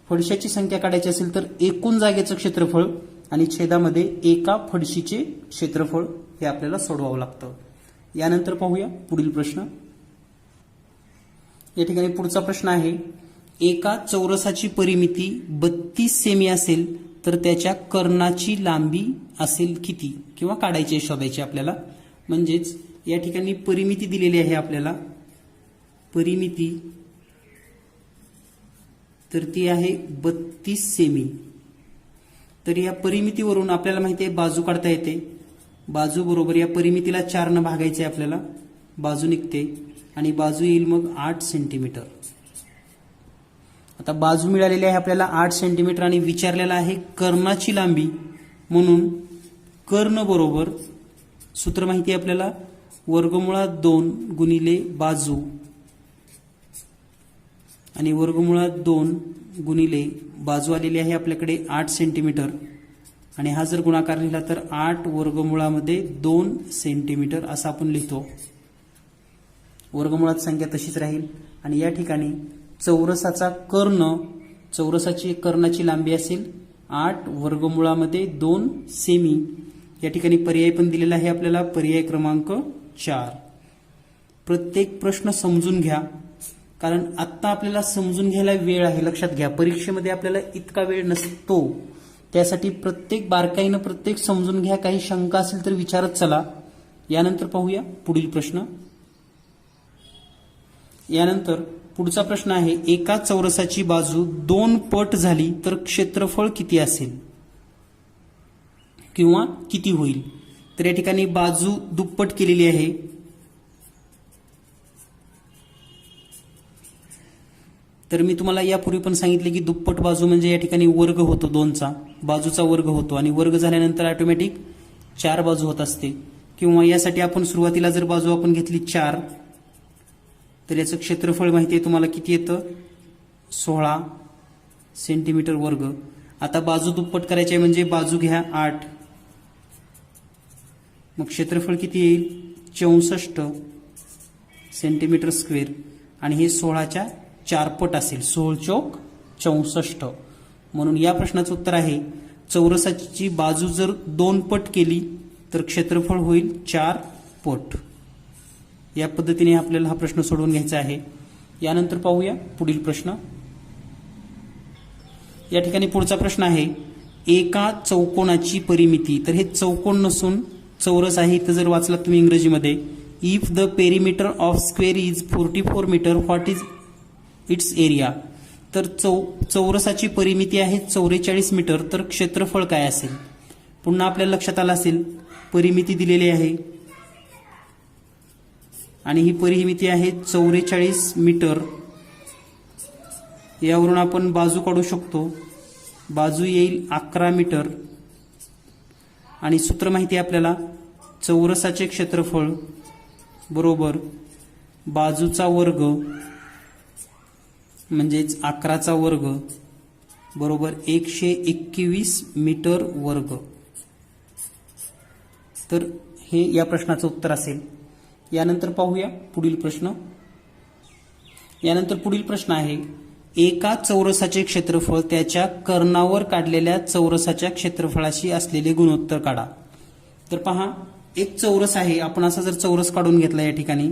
फडशाची संख्या काढायची असेल तर एकूण जागेचं क्षेत्रफळ आणि छेदामध्ये एका फडशीचे क्षेत्रफळ हे आपल्याला सोडवावं लागतं. यानंतर पाहूया पुढील प्रश्न. या ठिकाणी पुढचा प्रश्न आहे, एका चौरसाची परिमिती 32 सेमी असेल तर त्याच्या कर्णाची लांबी असेल किती, किंवा काढायची शोधायची आपल्याला. म्हणजेच या ठिकाणी परिमिती दिलेली आहे आपल्याला, परिमिती तर ती आहे 32 सेमी. तर या परिमितीवरून आपल्याला माहिती आहे बाजू काढता येते. बाजू बरोबर या परिमितीला 4 ने भागायचे आपल्याला, बाजू निघते आणि बाजू येईल मग 8 सेंटीमीटर. आता बाजू मिळालेली आहे आपल्याला 8 सेंटीमीटर आणि विचारलेला आहे कर्णाची लांबी. म्हणून कर्ण बरोबर सूत्र माहिती आहे आपल्याला, वर्गमुळात 2 गुणिले बाजू आणि वर्गमुळात 2 गुणिले बाजू आलेली आहे आपल्याकडे 8 सेंटीमीटर आणि हा जर गुणाकार लिहिला तर 8 वर्गमुळामध्ये 2 सेंटीमीटर असा आपण लिहितो. वर्गमुळात संख्या तशीच राहील आणि या ठिकाणी चौरसाचा कर्ण, चौरसाची कर्णाची लांबी असेल 8 वर्गमुळामध्ये 2 सेमी. या ठिकाणी पर्याय पण दिलेला आहे आपल्याला, पर्याय क्रमांक 4. प्रत्येक प्रश्न समजून घ्या, कारण आत्ता आपल्याला समजून घ्यायला वेळ आहे. लक्षात घ्या, परीक्षेमध्ये आपल्याला इतका वेळ नसतो. त्यासाठी प्रत्येक बारकाईनं प्रत्येक समजून घ्या. काही शंका असेल तर विचारत चला. यानंतर पाहूया पुढील प्रश्न. यानंतर पुढचा प्रश्न आहे, एका चौरसाची बाजू 2 पट झाली तर क्षेत्रफळ किती असेल किंवा किती होईल. तर या ठिकाणी बाजू दुप्पट केलेली आहे. तर मी तुम्हाला यापूर्वी पण सांगितले की दुप्पट बाजू म्हणजे या ठिकाणी वर्ग होतो 2चा, बाजूचा वर्ग होतो आणि वर्ग झाल्यानंतर ऑटोमॅटिक 4 बाजू होत असते. किंवा यासाठी आपण सुरुवातीला जर बाजू आपण घेतली 4 तर याचं क्षेत्रफळ माहिती आहे तुम्हाला किती येतं, 16 सेंटीमीटर वर्ग. आता बाजू दुप्पट करायची आहे म्हणजे बाजू घ्या 8, मग क्षेत्रफळ किती येईल 64 सेंटीमीटर स्क्वेअर आणि हे 16च्या 4 पट असेल, 16 चौक 64. म्हणून या प्रश्नाचं उत्तर आहे, चौरसाची बाजू जर 2 पट केली तर क्षेत्रफळ होईल 4 पट. या पद्धतीने आपल्याला हा प्रश्न सोडवून घ्यायचा आहे. यानंतर पाहूया पुढील प्रश्न. या ठिकाणी पुढचा प्रश्न आहे, एका चौकोनाची परिमिती. तर हे चौकोन नसून चौरस आहे. इथं जर वाचलात तुम्ही इंग्रजीमध्ये, if the perimeter of square is 44 metre what is its area. तर चौरसाची परिमिती आहे 44 मीटर, तर क्षेत्रफळ काय असेल. पुन्हा आपल्या लक्षात आलं असेल परिमिती दिलेली आहे आणि ही परिमिती आहे 44 मीटर. यावरून आपण बाजू काढू शकतो, बाजू येईल 11 मीटर आणि सूत्र माहिती आहे आपल्याला, चौरसाचे क्षेत्रफळ बरोबर बाजूचा वर्ग म्हणजेच 11चा वर्ग बरोबर 121 मीटर वर्ग. तर हे या प्रश्नाचं उत्तर असेल. यानंतर पाहूया पुढील प्रश्न. यानंतर पुढील प्रश्न आहे, एका चौरसाचे क्षेत्रफळ त्याच्या कर्णावर काढलेल्या चौरसाच्या क्षेत्रफळाशी असलेले गुणोत्तर काढा. तर पहा, एक चौरस आहे, आपण असा जर चौरस काढून घेतला या ठिकाणी,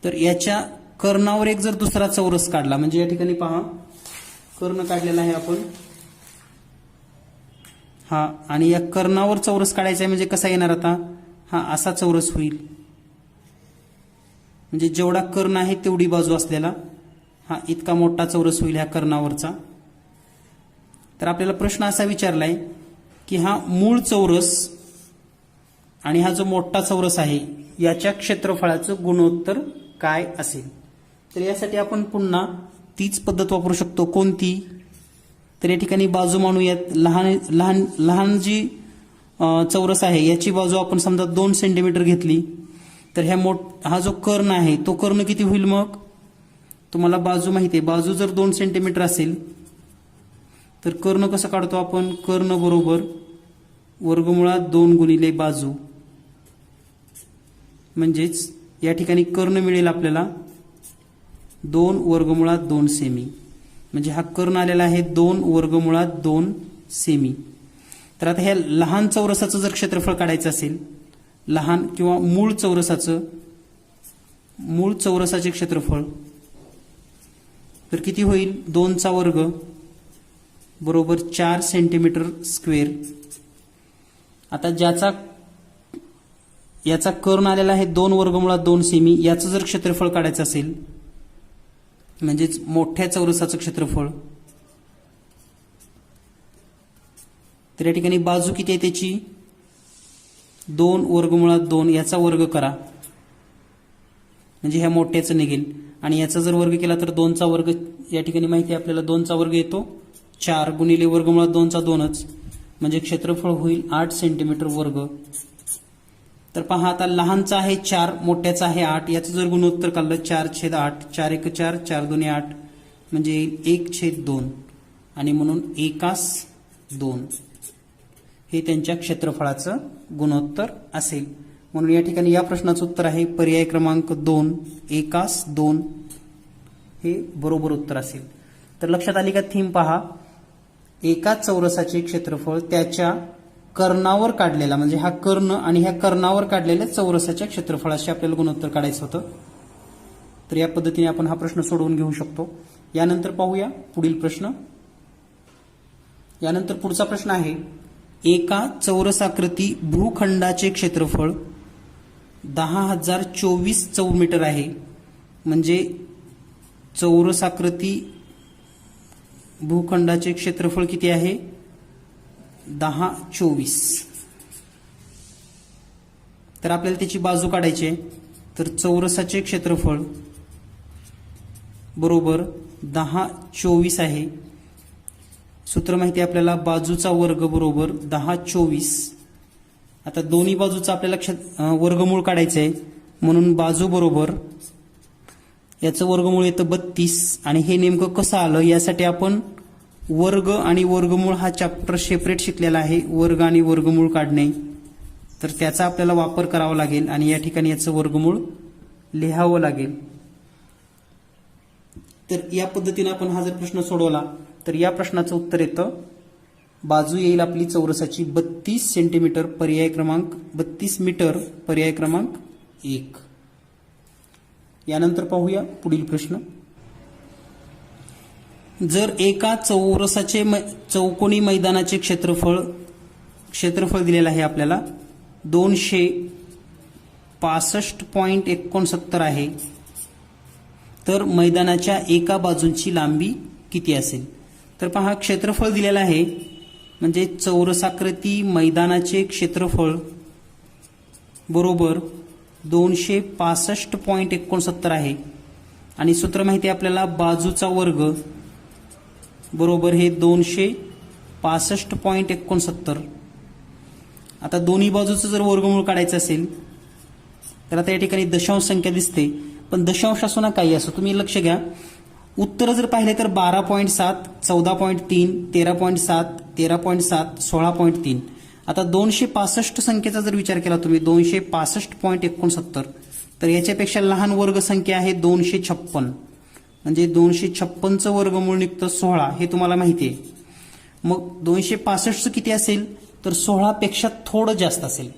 तर याच्या कर्णावर एक जर दुसरा चौरस काढला, म्हणजे या ठिकाणी पहा कर्ण काढलेला आहे आपण हा, आणि या कर्णावर चौरस काढायचा आहे म्हणजे कसा येणार आता, हा असा चौरस होईल. म्हणजे जेवढा कर्ण आहे तेवढी बाजू असलेला हा इतका मोठा चौरस होईल ह्या कर्णावरचा. तर आपल्याला प्रश्न असा विचारलाय की हा मूळ चौरस आणि हा जो मोठा चौरस आहे याच्या क्षेत्रफळाचं गुणोत्तर काय असेल. तर यासाठी आपण पुन्हा तीच पद्धत वापरू शकतो. कोणती, तर या ठिकाणी बाजू मानूयात. लहान लहान लहान जी चौरस आहे याची बाजू आपण समजा 2 सेंटीमीटर घेतली तर हा जो कर्ण आहे तो कर्ण किती होईल. मग तुम्हाला बाजू माहिती आहे, बाजू जर 2 सेंटीमीटर असेल तर कर्ण कसं काढतो आपण, कर्ण बरोबर वर्गमुळात 2 गुणिले बाजू. म्हणजेच या ठिकाणी कर्ण मिळेल आपल्याला 2 वर्गमुळात 2 सेमी, म्हणजे हा कर्ण आलेला आहे 2 वर्गमुळात 2 सेमी. तर आता ह्या लहान चौरसाचं जर क्षेत्रफळ काढायचं असेल, लहान किंवा मूळ चौरसाचे क्षेत्रफळ, तर किती होईल? 2चा वर्ग बरोबर 4 सेंटीमीटर स्क्वेअर. आता याचा कर्ण आलेला आहे 2 वर्गमुळात 2 सेमी, याचं जर क्षेत्रफळ काढायचं असेल, म्हणजेच मोठ्या चौरसाचं क्षेत्रफळ, तर या ठिकाणी बाजू किती आहे त्याची? 2 वर्गमुळात 2, याचा वर्ग करा, म्हणजे ह्या मोठ्याचं निघेल. आणि याचा जर वर्ग केला तर 2चा वर्ग, या ठिकाणी माहिती आहे आपल्याला 2चा वर्ग येतो 4 गुणिले वर्गमुळात 2चा 2च, म्हणजे क्षेत्रफळ होईल 8 सेंटीमीटर वर्ग. तर पहा आता लहानचा आहे 4, मोठ्याचा आहे 8, याचं जर गुणोत्तर काढलं 4/8, 4 1 4, 4 2 8, म्हणजे येईल 1/2, आणि म्हणून 1/2 हे त्यांच्या क्षेत्रफळाचं गुणोत्तर असेल. म्हणून या ठिकाणी या प्रश्नाचं उत्तर आहे पर्याय क्रमांक 2, 1/2 हे बरोबर उत्तर असेल. तर लक्षात आली का थीम? पहा, एका चौरसाचे क्षेत्रफळ त्याच्या कर्णावर काढलेला, म्हणजे हा कर्ण आणि ह्या कर्णावर काढलेल्या चौरसाच्या क्षेत्रफळाशी आपल्याला गुणोत्तर काढायचं होतं. तर या पद्धतीने आपण हा प्रश्न सोडवून घेऊ शकतो. यानंतर पाहूया पुढील प्रश्न. यानंतर पुढचा प्रश्न आहे, एका चौरसाकृती भूखंडाचे क्षेत्रफळ 10,024 चौमीटर आहे, म्हणजे चौरसाकृती भूखंडाचे क्षेत्रफळ किती आहे? 1024. तर आपल्याला त्याची बाजू काढायची आहे. तर चौरसाचे क्षेत्रफळ बरोबर 1024 आहे. सूत्र माहिती आहे आपल्याला, बाजूचा वर्ग बरोबर 1024. आता दोन्ही बाजूचा आपल्याला वर्गमूळ काढायचं आहे, म्हणून बाजू बरोबर याचं वर्गमूळ येतं 32. आणि हे नेमकं कसं आलं यासाठी आपण वर्ग आणि वर्गमूळ हा चॅप्टर सेपरेट शिकलेला आहे, वर्ग आणि वर्गमूळ काढणे. तर त्याचा आपल्याला वापर करावा लागेल आणि या ठिकाणी याचं वर्गमूळ लिहावं लागेल. तर या पद्धतीने आपण हा जर प्रश्न सोडवला तर या प्रश्नाचं उत्तर येतं, बाजू येईल आपली चौरसाची 32 सेंटीमीटर, पर्याय क्रमांक 32 मीटर, पर्याय क्रमांक 1. यानंतर पाहूया पुढील प्रश्न. जर एका चौरसाचे चौकोनी मैदानाचे क्षेत्रफळ दिलेलं आहे आपल्याला 265.69 आहे, तर मैदानाच्या एका बाजूंची लांबी किती असेल? तर पहा, क्षेत्रफळ दिलेलं आहे, म्हणजे चौरसाकृती मैदानाचे क्षेत्रफळ बरोबर 265.69 आहे. आणि सूत्र माहिती आहे आपल्याला, बाजूचा वर्ग बरोबर हे 265.69. आता दोन्ही बाजूचं जर वर्गमूळ काढायचं असेल तर आता या ठिकाणी दशांश संख्या दिसते, पण दशांश असो ना काही असो, तुम्ही लक्ष घ्या. उत्तर जर पाहिले तर 12.7, 14.3, 13.7, 13.7, 16.3. आता 265 संख्येचा जर विचार केला तुम्ही, 265.69, तर याच्यापेक्षा लहान वर्ग संख्या आहे 256, म्हणजे 256चं वर्गमूळ निघतं 16, हे तुम्हाला माहिती आहे. मग 265चं किती असेल? तर 16पेक्षा थोडं जास्त असेल.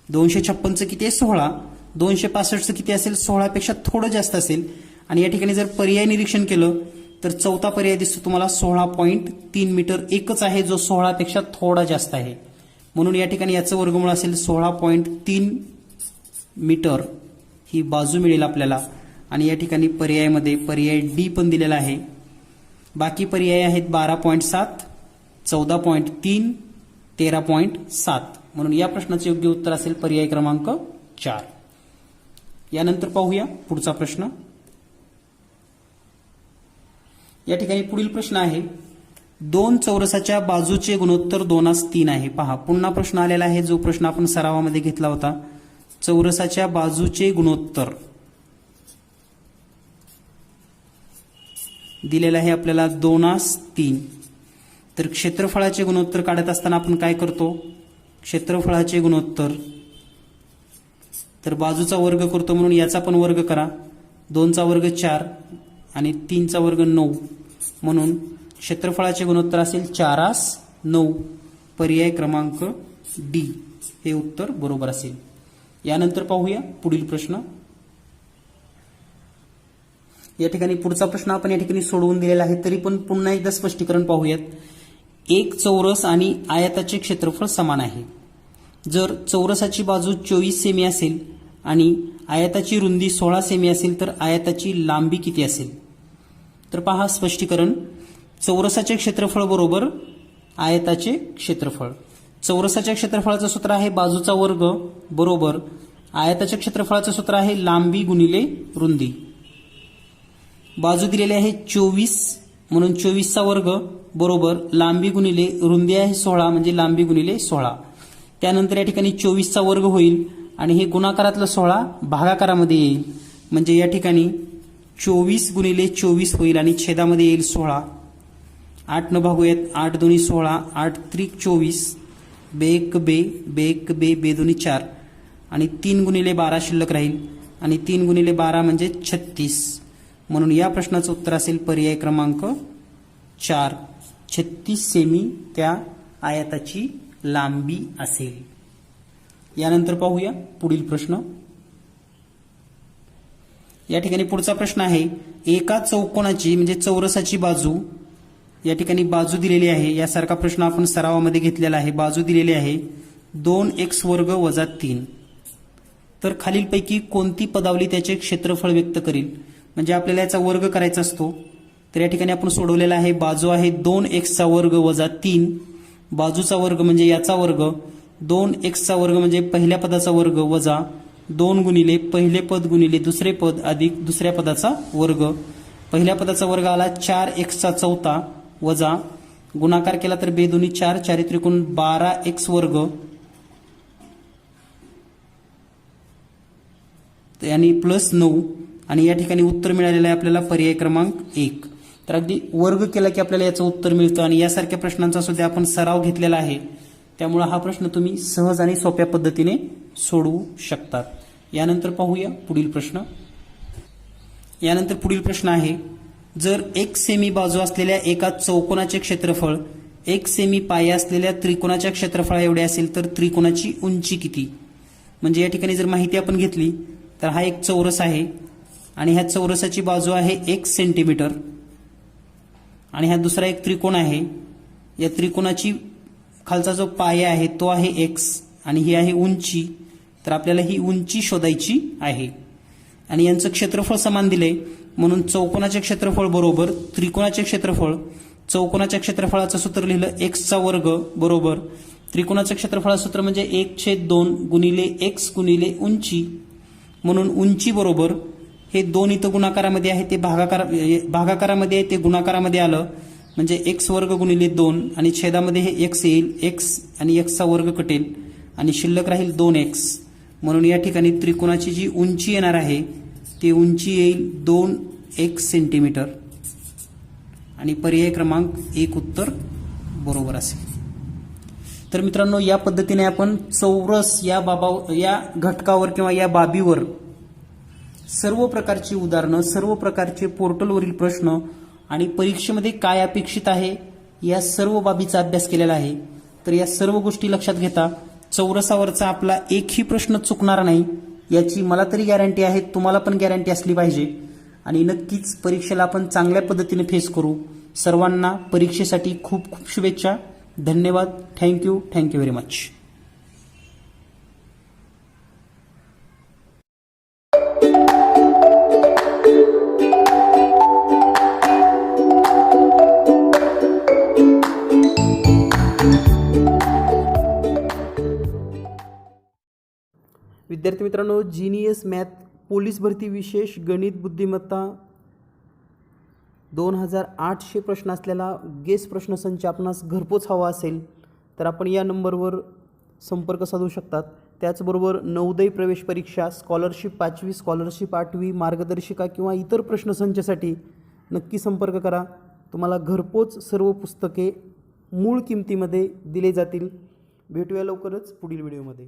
256चं किती आहे? 16. 265चं किती असेल? 16पेक्षा थोडं जास्त असेल. आणि या ठिकाणी जर पर्याय निरीक्षण केलं तर चौथा पर्याय दिसतो तुम्हाला 16.3 मीटर, एकच आहे जो 16पेक्षा थोडा जास्त आहे. म्हणून या ठिकाणी याचं वर्गमूळ असेल 16.3 मीटर, ही बाजू मिळेल आपल्याला. आणि या ठिकाणी पर्यायामध्ये पर्याय डी पण दिलेला आहे. बाकी पर्याय आहेत 12.7, 14.3, 13.7. म्हणून या प्रश्नाचं योग्य उत्तर असेल पर्याय क्रमांक 4. यानंतर पाहूया पुढचा प्रश्न. या ठिकाणी पुढील प्रश्न आहे, 2 चौरसाच्या बाजूचे गुणोत्तर 2:3 आहे. पहा, पुन्हा प्रश्न आलेला आहे, जो प्रश्न आपण सरावामध्ये घेतला होता. चौरसाच्या बाजूचे गुणोत्तर दिलेलं आहे आपल्याला 2:3. तर क्षेत्रफळाचे गुणोत्तर काढत असताना आपण काय करतो? क्षेत्रफळाचे गुणोत्तर, तर बाजूचा वर्ग करतो म्हणून याचा पण वर्ग करा, 2चा वर्ग 4 आणि 3चा वर्ग 9 म्हणून क्षेत्रफळाचे गुणोत्तर असेल 4:9. पर्याय क्रमांक डी हे उत्तर बरोबर असेल. यानंतर पाहूया पुढील प्रश्न. या ठिकाणी पुढचा प्रश्न आपण या ठिकाणी सोडवून दिलेला आहे, तरी पण पुन्हा एकदा स्पष्टीकरण पाहूयात. एक चौरस आणि आयताचे क्षेत्रफळ समान आहे. जर चौरसाची बाजू 24 सेमी असेल आणि आयताची रुंदी 16 सेमी असेल तर आयताची लांबी किती असेल? तर पहा स्पष्टीकरण. चौरसाचे क्षेत्रफळ बरोबर आयताचे क्षेत्रफळ. चौरसाच्या क्षेत्रफळाचं सूत्र आहे बाजूचा वर्ग बरोबर आयताच्या क्षेत्रफळाचं सूत्र आहे लांबी गुणिले रुंदी. बाजू दिलेली आहे 24 म्हणून 24चा वर्ग बरोबर लांबी गुणिले रुंदी आहे 16 म्हणजे लांबी गुणिले 16. त्यानंतर या ठिकाणी 24चा वर्ग होईल आणि हे गुणाकारातलं 16 भागाकारामध्ये येईल म्हणजे या ठिकाणी 24 गुणिले 24 होईल आणि छेदामध्ये येईल 16. 8 न भागूयात. 8 दोन्ही 16 8 त्रिक 24 बेक बे बेक बे बे दोन्ही 4 आणि 3 गुणिले 12 शिल्लक राहील आणि 3 गुणिले 12 म्हणजे 36. म्हणून या प्रश्नाचं उत्तर असेल पर्याय क्रमांक 4. 36 सेमी त्या आयताची लांबी असेल. यानंतर पाहूया पुढील प्रश्न. या ठिकाणी पुढचा प्रश्न आहे. एका चौकोनाची म्हणजे चौरसाची बाजू या ठिकाणी बाजू दिलेली आहे. यासारखा प्रश्न आपण सरावामध्ये घेतलेला आहे. बाजू दिलेली आहे 2x वर्ग वजा 3. तर खालीलपैकी कोणती पदावली त्याचे क्षेत्रफळ व्यक्त करील? म्हणजे आपल्याला याचा वर्ग करायचा असतो. तर या ठिकाणी आपण सोडवलेला आहे. बाजू आहे 2x वर्ग वजा 3. बाजूचा वर्ग म्हणजे याचा वर्ग 2x वर्ग म्हणजे पहिल्या पदाचा वर्ग वजा 2 गुणिले पहिले पद गुणिले दुसरे पद अधिक दुसऱ्या पदाचा वर्ग. पहिल्या पदाचा वर्ग आला 4x वजा गुणाकार केला तर बे दोन्ही 4 4 त्रिकोण 12x वर्ग आणि प्लस 9 आणि या ठिकाणी उत्तर मिळालेलं आहे आपल्याला पर्याय क्रमांक 1. तर अगदी वर्ग केला की आपल्याला याचं उत्तर मिळतं आणि यासारख्या प्रश्नांचा सुद्धा आपण सराव घेतलेला आहे. त्यामुळे हा प्रश्न तुम्ही सहज आणि सोप्या पद्धतीने सोडवू शकतात. यानंतर पाहूया पुढील प्रश्न. यानंतर पुढील प्रश्न आहे. जर 1 सेमी बाजू असलेल्या एका चौकोनाचे क्षेत्रफळ 1 सेमी पाया असलेल्या त्रिकोणाच्या क्षेत्रफळा एवढे असेल तर त्रिकोणाची उंची किती? म्हणजे या ठिकाणी जर माहिती आपण घेतली तर हा एक चौरस आहे आणि ह्या चौरसाची बाजू आहे 1 सेंटीमीटर आणि हा दुसरा एक त्रिकोण आहे. या त्रिकोणाची खालचा जो पाया आहे तो आहे x आणि ही आहे उंची. तर आपल्याला ही उंची शोधायची आहे आणि यांचं क्षेत्रफळ समान दिले म्हणून चौकोनाचे क्षेत्रफळ बरोबर त्रिकोणाचे क्षेत्रफळ. चौकोनाच्या क्षेत्रफळाचं सूत्र लिहिलं x वर्ग बरोबर त्रिकोणाचं क्षेत्रफळाचं सूत्र म्हणजे 1/2 गुणिले x गुणिले उंची. म्हणून उंची बरोबर हे 2 इथं गुणाकारामध्ये आहे ते भागाकारामध्ये आहे ते गुणाकारामध्ये आलं म्हणजे x वर्ग गुणिले 2 आणि छेदामध्ये हे x येईल. x आणि x वर्ग कटेल आणि शिल्लक राहील 2x. म्हणून या ठिकाणी त्रिकोणाची जी उंची येणार आहे ती उंची येईल 2x सेंटीमीटर आणि पर्याय क्रमांक 1 उत्तर बरोबर असेल. तर मित्रांनो या पद्धतीने आपण चौरस या घटकावर किंवा या बाबीवर सर्व प्रकारची उदाहरणं सर्व प्रकारचे पोर्टलवरील प्रश्न आणि परीक्षेमध्ये काय अपेक्षित आहे या सर्व बाबीचा अभ्यास केलेला आहे. तर या सर्व गोष्टी लक्षात घेता चौरसावरचा आपला एकही प्रश्न चुकणार नाही याची मला तरी गॅरंटी आहे. तुम्हाला पण गॅरंटी असली पाहिजे आणि नक्कीच परीक्षेला आपण चांगल्या पद्धतीने फेस करू. सर्वांना परीक्षेसाठी खूप खूप शुभेच्छा. धन्यवाद. Thank you very much. विद्यार्थी मित्रांनो, जीनियस मॅथ पोलीस भरती विशेष गणित बुद्धिमत्ता 2800 प्रश्न असलेला गेस प्रश्नसंच आपणास घरपोच हवा असेल तर आपण या नंबरवर संपर्क साधू शकतात. त्याचबरोबर नवोदय प्रवेश परीक्षा, स्कॉलरशिप 5वी, स्कॉलरशिप 8वी, मार्गदर्शिका किंवा इतर प्रश्नसंचासाठी नक्की संपर्क करा. तुम्हाला घरपोच सर्व पुस्तके मूळ किमतीमध्ये दिले जातील. भेटूया लवकरच पुढील व्हिडिओमध्ये.